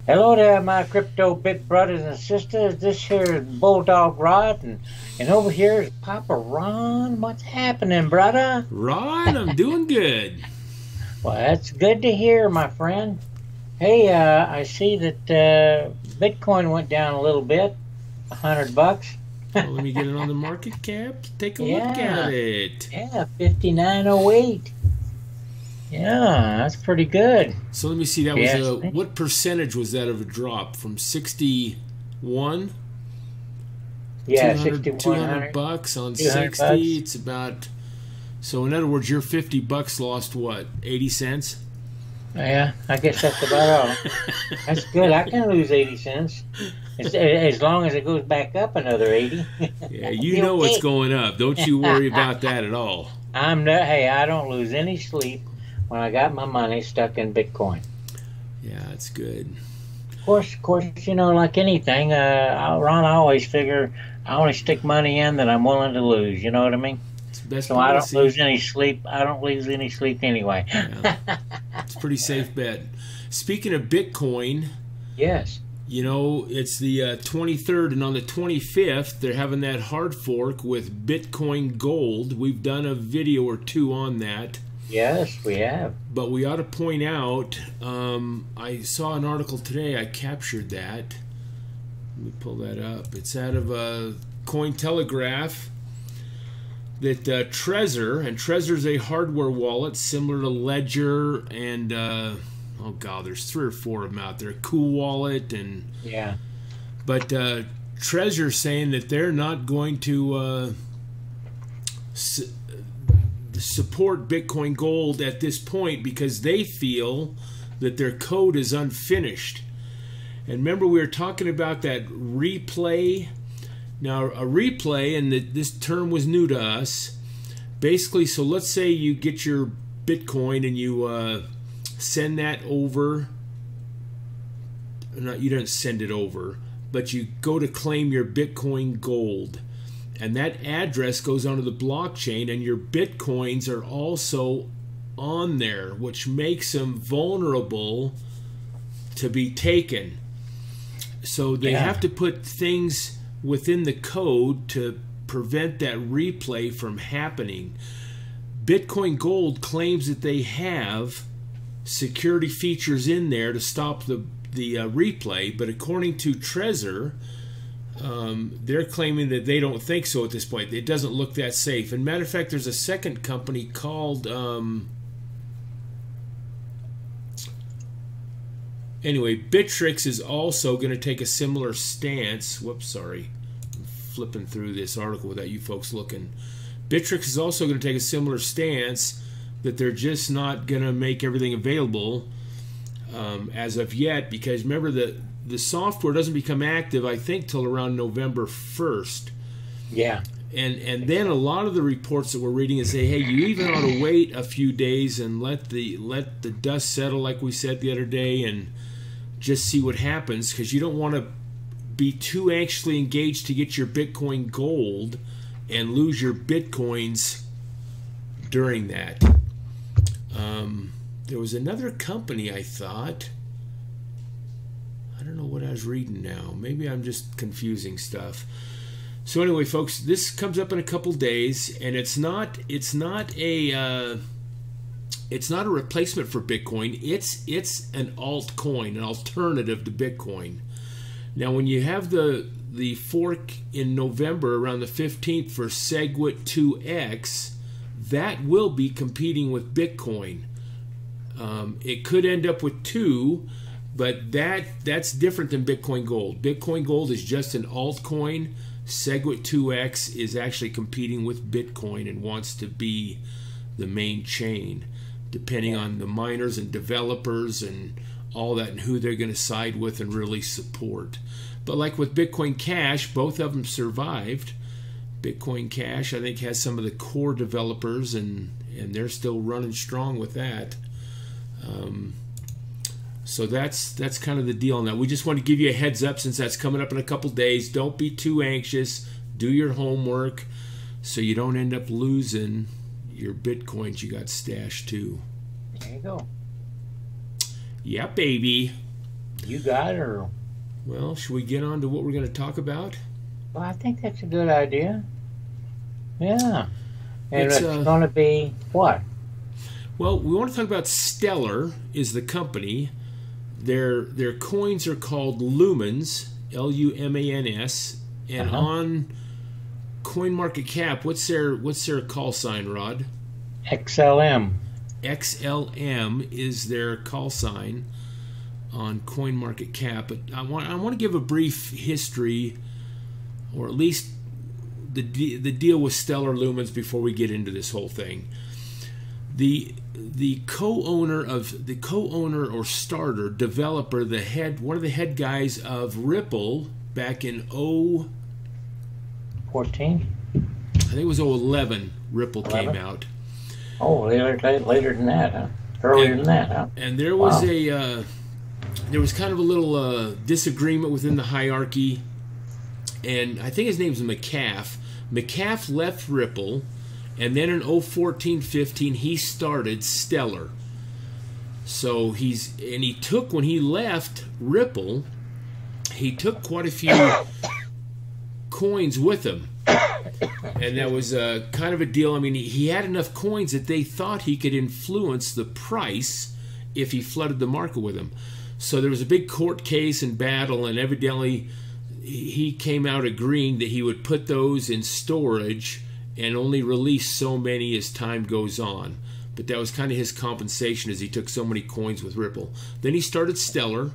Hello there, my crypto big brothers and sisters. This here is Bulldog Rod, and over here is Papa Ron. What's happening, brother? Ron, I'm doing good. Well, that's good to hear, my friend. Hey, I see that Bitcoin went down a little bit, $100. Well, let me get it on the market cap. Take a look Yeah, at it. yeah, 5908. Yeah, that's pretty good. So let me see. That was Yes, what percentage was that of a drop from 61? yeah, 200 6100, bucks on 200 60. bucks. It's about. So in other words, your 50 bucks lost what? 80 cents? Yeah, I guess that's about all. That's good. I can lose 80 cents as long as it goes back up another 80. Yeah, you Be know it's okay. going up. Don't you worry about that at all. I'm not. Hey, I don't lose any sleep when I got my money stuck in Bitcoin. Yeah, it's good. Of course, like anything, Ron, I always figure I only stick money in that I'm willing to lose. You know what I mean? It's the best So I don't policy. lose any sleep. I don't lose any sleep anyway. Yeah, it's a pretty safe bet. Speaking of Bitcoin, Yes. it's the 23rd, and on the 25th, they're having that hard fork with Bitcoin Gold. We've done a video or two on that, Yes, we have. but we ought to point out, I saw an article today, I captured that. Let me pull that up. It's out of Cointelegraph that Trezor, and Trezor's a hardware wallet similar to Ledger and oh god, there's 3 or 4 of them out there. Cool Wallet Yeah. but Trezor saying that they're not going to support Bitcoin Gold at this point because they feel that their code is unfinished. And remember, we were talking about that replay. Now, a replay, and this term was new to us. Basically, so let's say you get your Bitcoin and you send that over. You don't send it over, but you go to claim your Bitcoin Gold. And that address goes onto the blockchain, and your Bitcoins are also on there, which makes them vulnerable to be taken. So they Yeah. have to put things within the code to prevent that replay from happening. Bitcoin Gold claims that they have security features in there to stop the replay, but according to Trezor, they're claiming that they don't think so at this point. It doesn't look that safe. And matter of fact, there's a second company called anyway, Bittrex is also going to take a similar stance. Whoops, sorry. I'm flipping through this article without you folks looking. Bittrex is also going to take a similar stance that they're just not going to make everything available as of yet, because remember the software doesn't become active, I think, till around November 1st. Yeah. And then a lot of the reports that we're reading is say, hey, you even ought to wait a few days and let the dust settle, like we said the other day, and just see what happens, because you don't want to be too anxiously engaged to get your Bitcoin Gold and lose your Bitcoins during that. There was another company, I thought. I don't know what I was reading now. Maybe I'm just confusing stuff. So anyway, folks, this comes up in a couple days, and it's not a replacement for Bitcoin. It's an altcoin, an alternative to Bitcoin. Now, when you have the fork in November around the 15th for SegWit 2X, that will be competing with Bitcoin. It could end up with 2, but that's different than Bitcoin Gold. Bitcoin Gold is just an altcoin. SegWit 2X is actually competing with Bitcoin and wants to be the main chain, depending on the miners and developers and all that, and who they're going to side with and really support. But like with Bitcoin Cash, both of them survived. Bitcoin Cash, I think, has some of the core developers, and they're still running strong with that. So that's kind of the deal on that. We just want to give you a heads up since that's coming up in a couple days. Don't be too anxious. Do your homework so you don't end up losing your Bitcoins you got stashed too. There you go. Yeah, baby. You got it, or? Well, should we get on to what we're going to talk about? Well, I think that's a good idea. Yeah. And It's, it's going to be what? Well, we want to talk about Stellar is the company. Their coins are called Lumens, Lumans, and on CoinMarketCap, what's their call sign, Rod? XLM. XLM is their call sign on CoinMarketCap. But I want to give a brief history, or at least the deal with Stellar Lumens before we get into this whole thing. The co-owner or starter, developer, one of the head guys of Ripple back in 14? I think it was 11, Ripple 11? came out. Oh, later than that, huh? Earlier than that, huh? And there was there was kind of a little disagreement within the hierarchy, and I think his name's McCaff. McCaff left Ripple, and then in 2014-15 he started Stellar. So when he left Ripple, he took quite a few coins with him. And that was kind of a deal. I mean, he had enough coins that they thought he could influence the price if he flooded the market with them. So there was a big court case and battle, and evidently he came out agreeing that he would put those in storage and only release so many as time goes on. But that was kind of his compensation, as he took so many coins with Ripple. Then he started Stellar.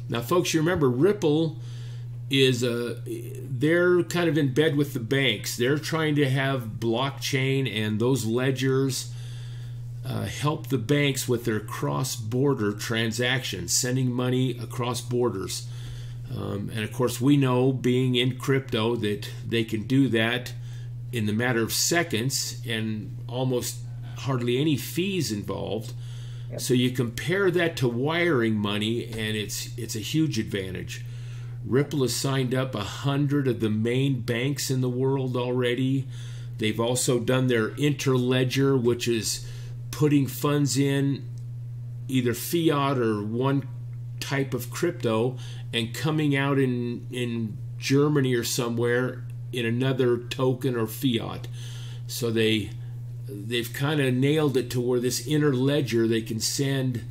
Now, folks, you remember Ripple is they're kind of in bed with the banks. They're trying to have blockchain and those ledgers help the banks with their cross-border transactions, sending money across borders. And of course, we know, being in crypto, that they can do that in the matter of seconds and almost hardly any fees involved. Yep. So you compare that to wiring money, and it's a huge advantage. Ripple has signed up 100 of the main banks in the world already. They've also done their interledger, which is putting funds in either fiat or one type of crypto and coming out in Germany or somewhere in another token or fiat. So they've kind of nailed it to where this interledger, they can send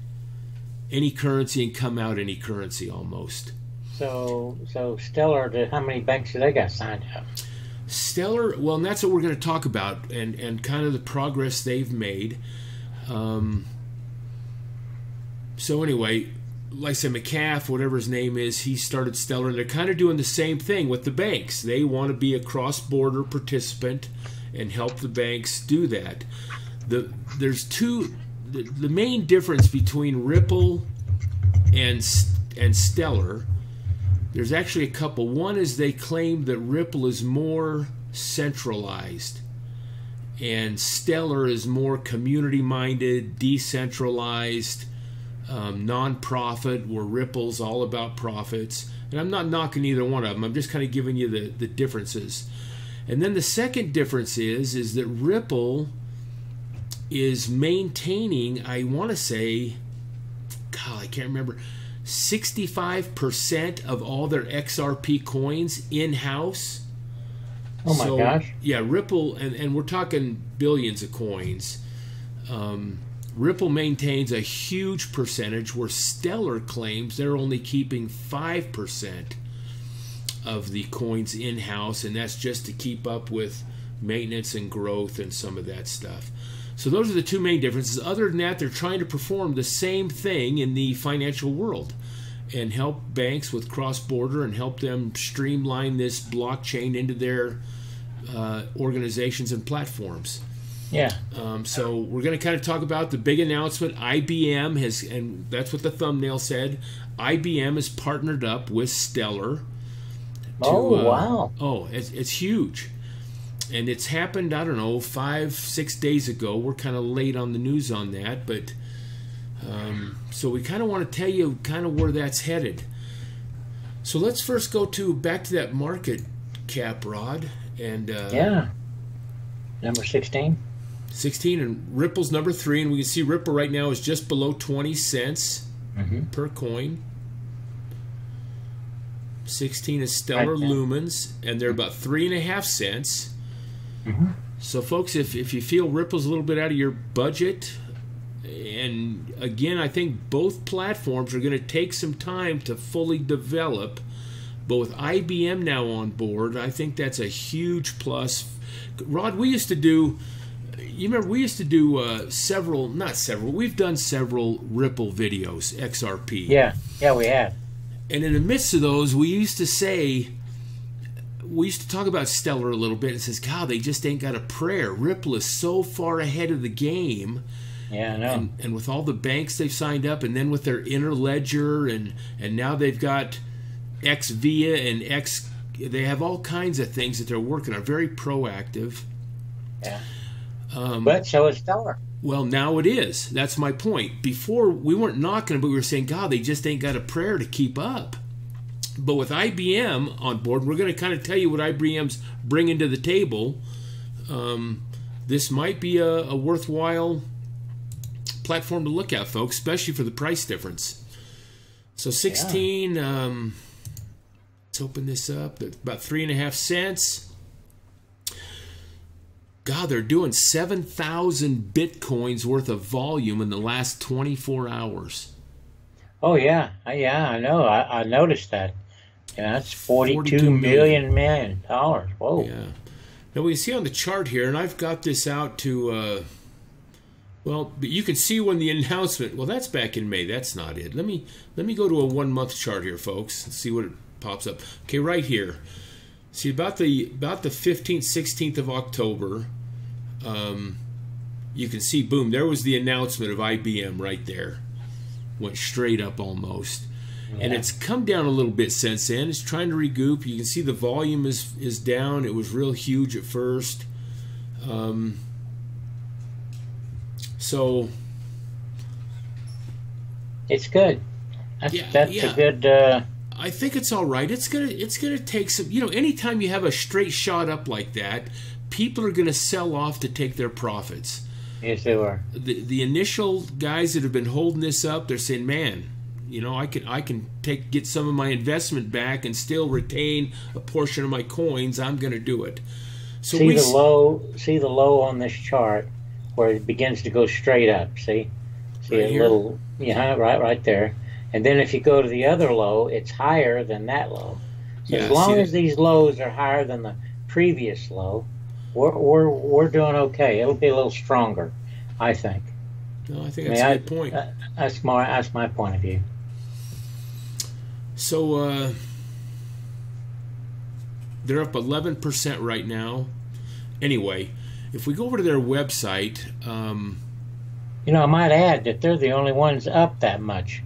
any currency and come out any currency almost. So Stellar, how many banks do they got signed up? Stellar, well, and that's what we're going to talk about, and kind of the progress they've made. So anyway, like I said, McCaff, whatever his name is, he started Stellar, and they're kind of doing the same thing with the banks. They want to be a cross-border participant and help the banks do that. The main difference between Ripple and Stellar, there's actually a couple. One is they claim that Ripple is more centralized and Stellar is more community-minded, decentralized, non-profit, where Ripple's all about profits. And I'm not knocking either one of them. I'm just kind of giving you the differences. And then the second difference is that Ripple is maintaining, I want to say, God, I can't remember, 65% of all their XRP coins in-house. Oh my gosh. Yeah, Ripple, and we're talking billions of coins. Ripple maintains a huge percentage, where Stellar claims they're only keeping 5% of the coins in-house, and that's just to keep up with maintenance and growth and some of that stuff. So those are the two main differences. Other than that, they're trying to perform the same thing in the financial world and help banks with cross-border and help them streamline this blockchain into their organizations and platforms. Yeah. So we're going to kind of talk about the big announcement. IBM has, and that's what the thumbnail said, IBM has partnered up with Stellar. Wow. Oh, it's huge. And it's happened, I don't know, 5-6 days ago. We're kind of late on the news on that, but so we kind of want to tell you kind of where that's headed. So let's first go back to that market cap, Rod. And yeah, number 16. 16, and Ripple's number 3, and we can see Ripple right now is just below 20 cents per coin. 16 is Stellar Right. Lumens, and they're about 3.5 cents. Mm-hmm. So, folks, if you feel Ripple's a little bit out of your budget, and again, I think both platforms are going to take some time to fully develop, but with IBM now on board, I think that's a huge plus. Rod, we used to do, you remember, we used to do we've done several Ripple videos, XRP. Yeah, we have. And in the midst of those, we used to talk about Stellar a little bit and says, God, they just ain't got a prayer. Ripple is so far ahead of the game. Yeah, I know. And with all the banks they've signed up, and then with their inner ledger, and now they've got XVIA and they have all kinds of things that they're working on. Very proactive. Yeah. But so is Stellar. Well, now it is. That's my point. Before, we weren't knocking it, but we were saying, God, they just ain't got a prayer to keep up. But with IBM on board, we're going to kind of tell you what IBM's bringing to the table. This might be a worthwhile platform to look at, folks, especially for the price difference. So 16, let's open this up. It's about 3.5 cents. God, they're doing 7,000 Bitcoins worth of volume in the last 24 hours. Oh, yeah. I know. I noticed that. Yeah, that's $42 million. Whoa. Yeah. Now, we can see on the chart here, and I've got this out to, well, but you can see when the announcement, well, that's back in May. That's not it. Let me go to a 1 month chart here, folks, and see what it pops up. Okay, right here. See, about the 15th, 16th of October, you can see, boom, there was the announcement of IBM right there. Went straight up almost. Yeah. And it's come down a little bit since then. It's trying to regroup. You can see the volume is down. It was real huge at first. So it's good. That's a good. I think it's all right. It's gonna take some. You know, anytime you have a straight shot up like that, people are gonna sell off to take their profits. Yes, they are. The initial guys that have been holding this up, they're saying, "Man, you know, I can get some of my investment back and still retain a portion of my coins. I'm gonna do it." So see the low on this chart where it begins to go straight up. See right a here? little, yeah, right there. And then if you go to the other low, it's higher than that low. So as long as these lows are higher than the previous low, we're doing okay. It'll be a little stronger, I think. No, I think that's a good point. That's my point of view. So they're up 11% right now. Anyway, if we go over to their website, you know, I might add that they're the only ones up that much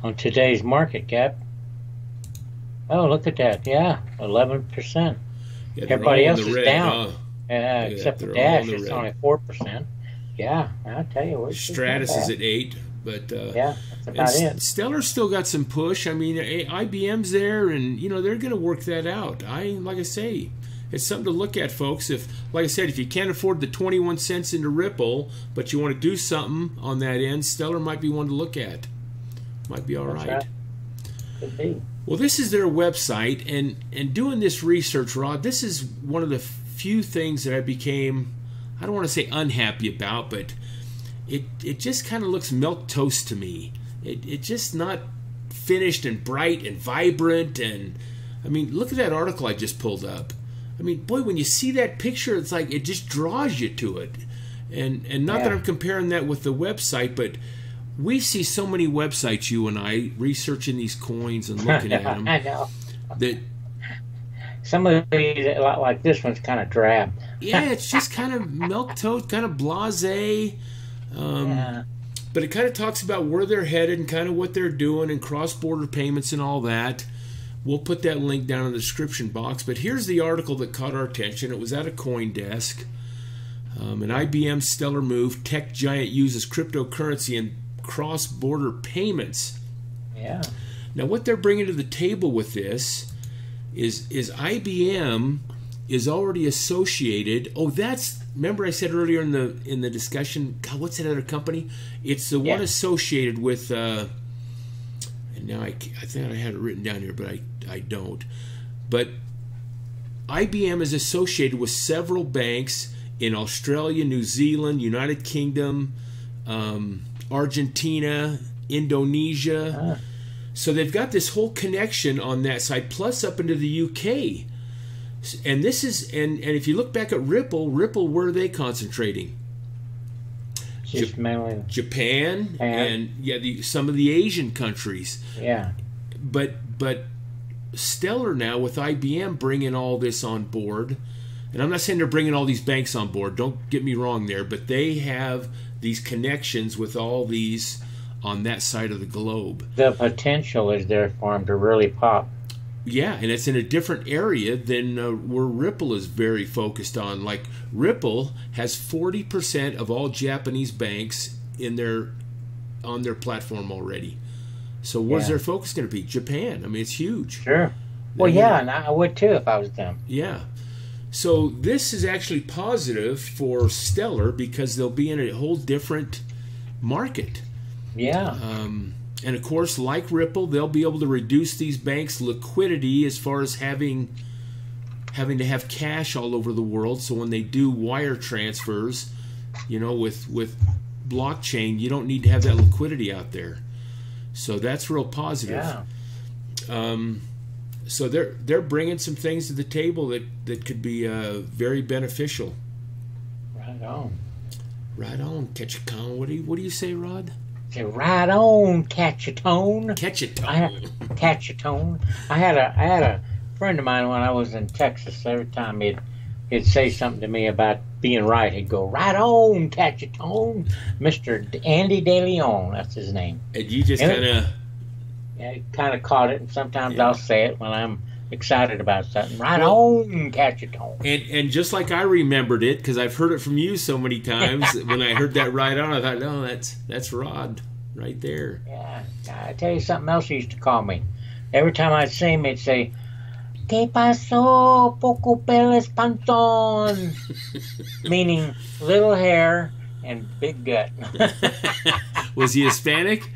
on today's market cap. Oh, look at that. Yeah, 11%. Yeah, everybody else is down. Yeah, except for Dash, it's only 4%. Yeah, I'll tell you. Stratus is at 8%, but yeah, that's about it. Stellar's still got some push. I mean, IBM's there, and you know they're going to work that out. Like I say, it's something to look at, folks. Like I said, if you can't afford the 21 cents into Ripple, but you want to do something on that end, Stellar might be one to look at. Might be all right. Could be. Well, this is their website, and doing this research, Rod, this is one of the few things that I became, I don't want to say unhappy about, but it just kind of looks milquetoast to me. It just not finished and bright and vibrant, and I mean, look at that article I just pulled up. I mean, boy, when you see that picture, it's like it just draws you to it. And not that I'm comparing that with the website, but we see so many websites, you and I, researching these coins and looking at them. I know. That some of these, like this one's kind of drab. Yeah, it's just kind of milquetoast, kind of blasé. But it kind of talks about where they're headed and kind of what they're doing and cross-border payments and all that. We'll put that link down in the description box. But here's the article that caught our attention. It was at a CoinDesk. An IBM Stellar move. Tech giant uses cryptocurrency and cross-border payments. Yeah. Now, what they're bringing to the table with this is IBM is already associated. Oh, remember I said earlier in the discussion, God, what's that other company? It's the one associated with, and now I think I had it written down here, but I don't. But IBM is associated with several banks in Australia, New Zealand, United Kingdom, Argentina, Indonesia. So they've got this whole connection on that side, plus up into the UK. And this is, and if you look back at Ripple, where are they concentrating? Just mainly Japan and some of the Asian countries. Yeah. But Stellar now with IBM bringing all this on board, and I'm not saying they're bringing all these banks on board, don't get me wrong there, but they have these connections with all these on that side of the globe. The potential is there for them to really pop. Yeah, and it's in a different area than where Ripple is very focused on. Like Ripple has 40% of all Japanese banks on their platform already. So where's their focus going to be? Japan. I mean, it's huge. Sure. Well, yeah, and I would too if I was them. Yeah. So this is actually positive for Stellar because they'll be in a whole different market. Yeah. And of course, like Ripple, they'll be able to reduce these banks' liquidity as far as having to have cash all over the world. So when they do wire transfers, with blockchain, you don't need to have that liquidity out there. So that's real positive. Yeah. So they're bringing some things to the table that could be very beneficial. Right on. Right on. Catch a con. What do you say, Rod? Say right on, catch a tone. Catch a tone. Catch a tone. I had a friend of mine when I was in Texas. Every time he'd say something to me about being right, he'd go, right on, catch a tone. Mr. Andy De Leon, that's his name. And you just kind of caught it, and sometimes I'll say it when I'm excited about something. Right on, catch a tone. And just like I remembered it, because I've heard it from you so many times, when I heard that right on, I thought, no, that's Rod right there. Yeah, I tell you something else he used to call me. Every time I'd see him, he'd say, ¿Qué pasó, poco peles panzón? Meaning little hair and big gut. Was he Hispanic?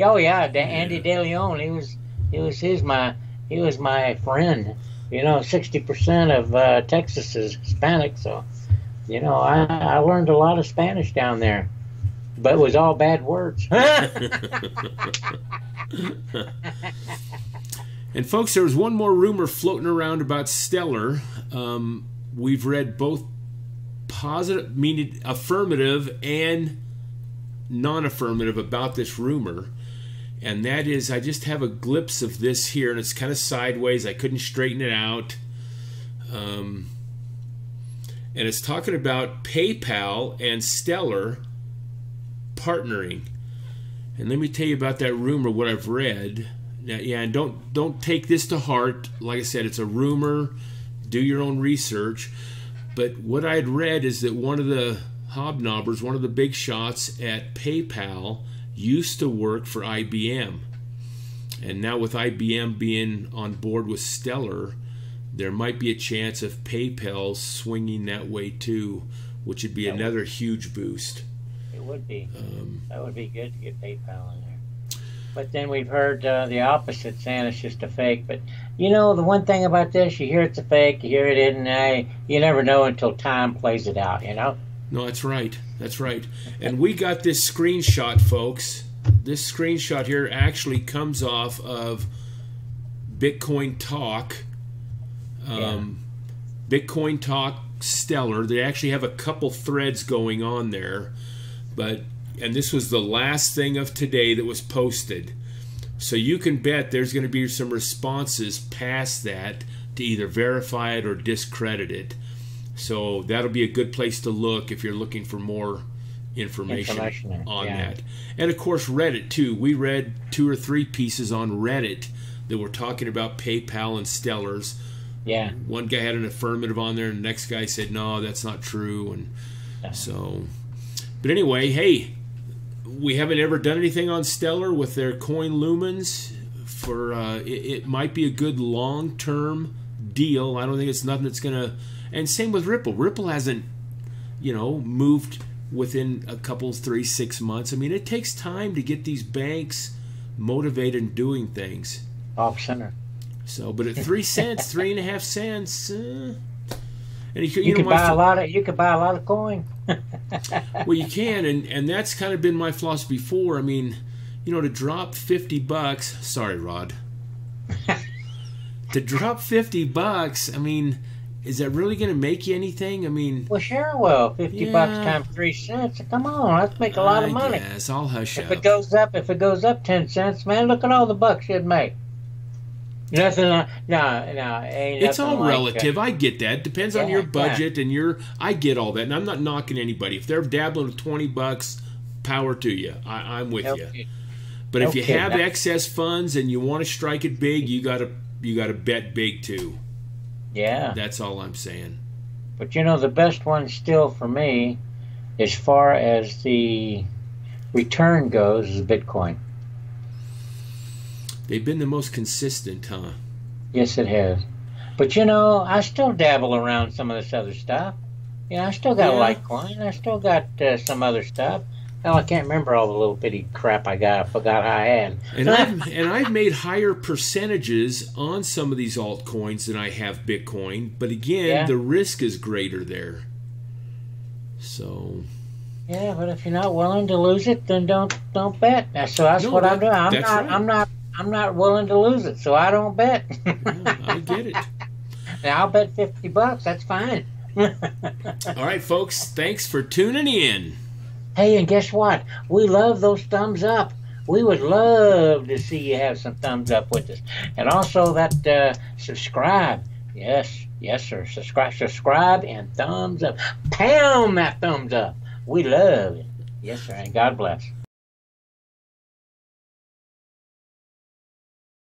Oh yeah, Andy De Leon. He was my friend. 60% of Texas is Hispanic, so I learned a lot of Spanish down there, but it was all bad words. And folks, there was one more rumor floating around about Stellar. We've read both positive, meaning affirmative, and non-affirmative about this rumor. And that is, I just have a glimpse of this here, and it's kind of sideways. I couldn't straighten it out. And it's talking about PayPal and Stellar partnering. And let me tell you about that rumor, what I've read. Now, yeah, and don't take this to heart. Like I said, it's a rumor. Do your own research. But what I had read is that one of the hobnobbers, one of the big shots at PayPal, used to work for IBM. And now with IBM being on board with Stellar, there might be a chance of PayPal swinging that way too, which would be another huge boost. It would be. That would be good to get PayPal in there. But then we've heard the opposite, saying it's just a fake. But the one thing about this, you hear it's a fake, you hear it isn't, you never know until time plays it out, No, that's right. That's right. And we got this screenshot, folks. This screenshot here actually comes off of Bitcoin Talk. Bitcoin Talk Stellar. They actually have a couple threads going on there. And this was the last thing of today that was posted. So you can bet there's going to be some responses past that to either verify it or discredit it. So that'll be a good place to look if you're looking for more information on that. And of course Reddit too. We read 2 or 3 pieces on Reddit that were talking about PayPal and Stellars. Yeah. One guy had an affirmative on there and the next guy said no, that's not true. And so, but anyway, hey, we haven't ever done anything on Stellar with their coin Lumens. For it might be a good long-term deal. I don't think it's nothing that's gonna. And same with Ripple. Ripple hasn't, moved within a couple, 3-6 months. I mean, it takes time to get these banks motivated and doing things. Off center. So, but at 3 cents, 3.5 cents, and you could buy a lot of. You could buy a lot of coin. Well, you can, and that's kind of been my philosophy before. I mean, to drop $50. Sorry, Rod. To drop $50. I mean, is that really going to make you anything? I mean, well, sure. Well, $50 times 3 cents. Come on, let's make a lot of money. Yes, I'll hush up. If it goes up 10 cents, man, look at all the bucks you'd make. Nothing. No, ain't. It's all relative. I get that. Depends on your budget and your. I get all that, and I'm not knocking anybody. If they're dabbling with $20, power to you. I'm with you. But if you have excess funds and you want to strike it big, you gotta bet big too. Yeah. That's all I'm saying. But the best one still for me, as far as the return goes, is Bitcoin. They've been the most consistent, huh? Yes, it has. But I still dabble around some of this other stuff. I still got LiteCoin. I still got some other stuff. Hell, I can't remember all the little bitty crap I got. I forgot I had. And I've made higher percentages on some of these altcoins than I have Bitcoin. But again, the risk is greater there. So. Yeah, but if you're not willing to lose it, then don't bet. So that's what I'm doing. I'm not willing to lose it, so I don't bet. I get it. Now, I'll bet $50. That's fine. All right, folks. Thanks for tuning in. Hey, and guess what? We love those thumbs up. We would love to see you have some thumbs up with us. And also that subscribe. Yes, sir. Subscribe and thumbs up. Pound that thumbs up. We love it. Yes, sir. And God bless.